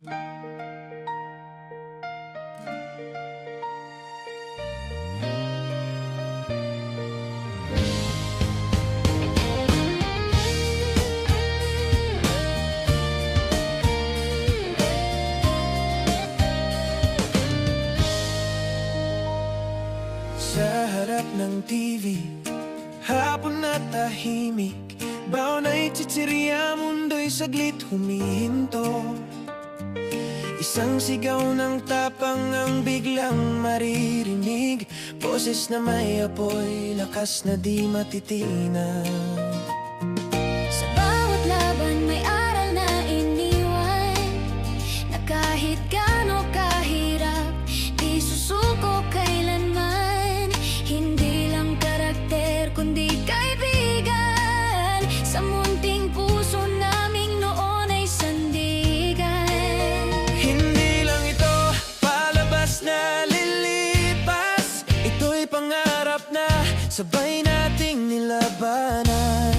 Sa harap ng TV, hapon na tahimik, baon ay chichirya, mundo'y saglit humihinto. Isang sigaw ng tapang ang biglang maririnig, boses na may apoy, lakas na di matitinag. Sa bawat laban may aral na iniwan, na kahit gaano kahirap, di susuko kailanman. Hindi lang karakter kundi kaibigan, sa munting puso naming noon ay sandigan. Hindi lang ito palabas na lilipas, ito'y pangarap na sabay nating nilabanan.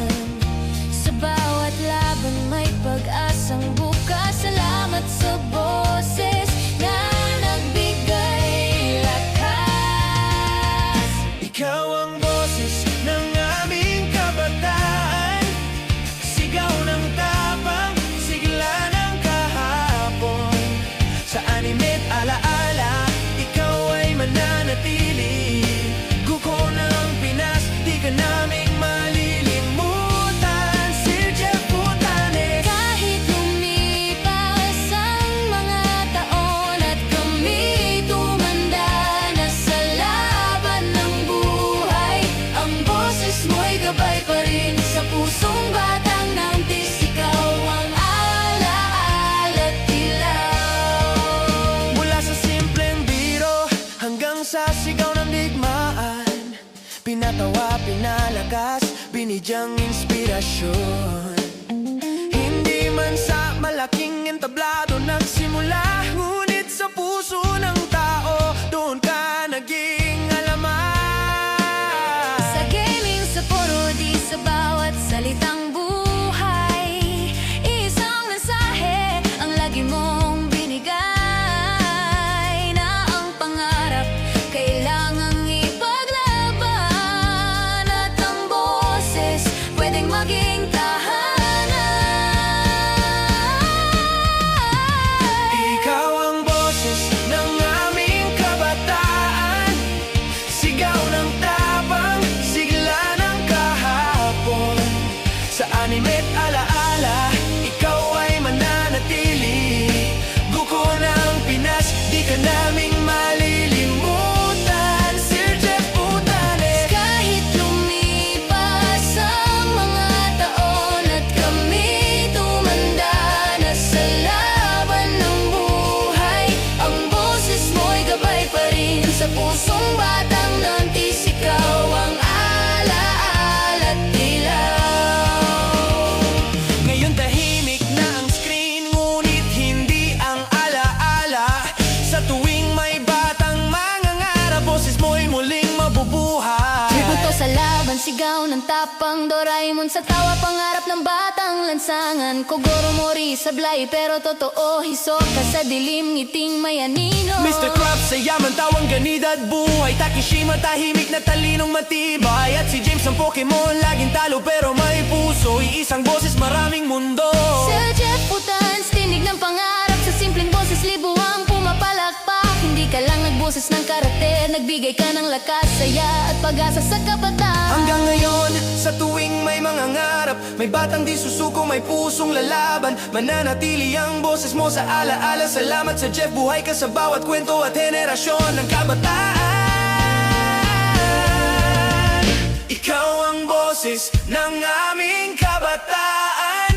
Sa bawat laban may pag-asang bukas, salamat sa boses na nagbigay lakas. Ikaw ang boses ng aming kabataan, sigaw ng tapang, sigla ng kahapon. Sa anime't alaala, ikaw ay mananatili. Guko ng Pinas, di ka naming malilimutan. Sir Jeff Putanes. Kahit lumipas ang mga taon at kami tumanda na sa laban ng buhay, ang boses mo'y gabay pa rin sa pusong batang nantis. Ikaw ang alaala't ilaw. Mula sa simpleng biro hanggang sa sigaw ng digmaan, pinatawa, pinalakas, binigyang inspirasyon. Hindi man sa malaking entablado nagsimula, ngunit sa puso ng tao, doon ka naging alamat. Sa gaming, sa parody, sa bawat salitang buhay, isang mensahe ang lagi mong binigay, na ang pangarap kailangang ipaglaban, at ang boses pwedeng maging tahanan. Ikaw ang boses ng aming kabataan, sigaw ng tapang, sigla ng kahapon. Sa anime't alaala, ikaw ay mananatili. Guko ng Pinas, di ka naming malilimutan. Sir Jeff Putanes. Kahit lumipas ang mga taon at kami tumanda na sa laban ng buhay, ang boses mo'y gabay pa rin sa pusong batang nantis. Ikaw ang alaala't ilaw. Ngayon tahimik na ang screen, ngunit hindi ang alaala. Sa tuwing may batang mangangarap, boses mo'y muling mabubuhay. Tributo sa laban, sigaw ng tapang, Doraemon sa tawa, pangarap ng batang lansangan. Kogoro Mori sablay pero totoo, Hisoka sa dilim, ngiting may anino. Mr. Krabs sa yaman, tawang ganida at buhay. Takishima tahimik na talinong matibay. At si James ang Pokemon, laging talo pero may puso. Iisang boses, maraming mundo. Sir Jeff Putanes, tinig ng pangarap, sa simpleng boses libuang pumapalakpak. Hindi ka lang nagboses ng karakter, nagbigay ka ng lakas, saya at pag-asa sa kabataan. Hanggang ngayon, sa tuwing may mga ngarap, may batang di susuko, may pusong lalaban. Mananatili ang boses mo sa alaala. Salamat sa Jeff, buhay ka sa bawat kwento at henerasyon ng kabataan. Ikaw ang boses ng aming kabataan,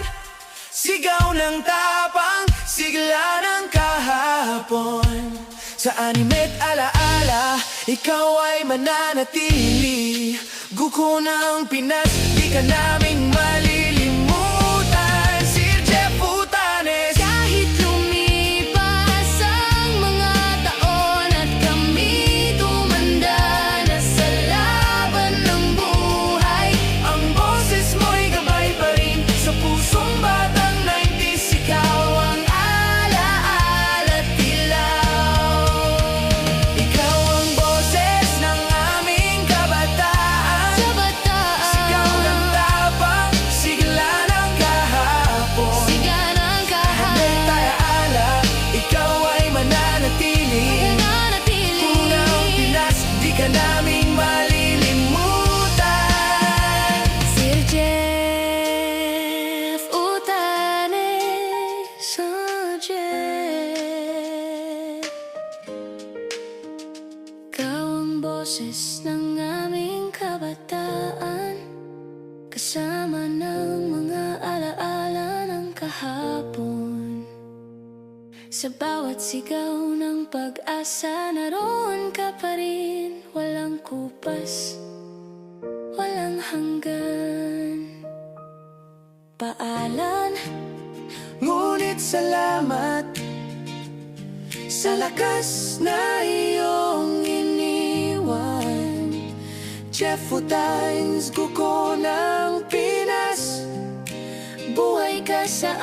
sigaw ng tapang, sigla ng kahapon. Sa anime't alaala, ikaw ay mananatili. Guko ng Pinas, di ka naming malilimutan. Sir Jeff Putanes. Kahit lumipas ang mga taon at kami tumanda na sa laban ng buhay, Ang boses mo'y gabay pa rin sa pusong batang 90s. Ikaw ang alaala. boses ng aming kabataan, kasama ng mga alaala ng kahapon. Sa bawat sigaw ng pag-asa, naroon ka pa rin. Walang kupas, walang hanggan. Paalan, Ngunit salamat sa lakas na iyong iniwan. Jeff Times, Guko ng Pinas. buhay ka sa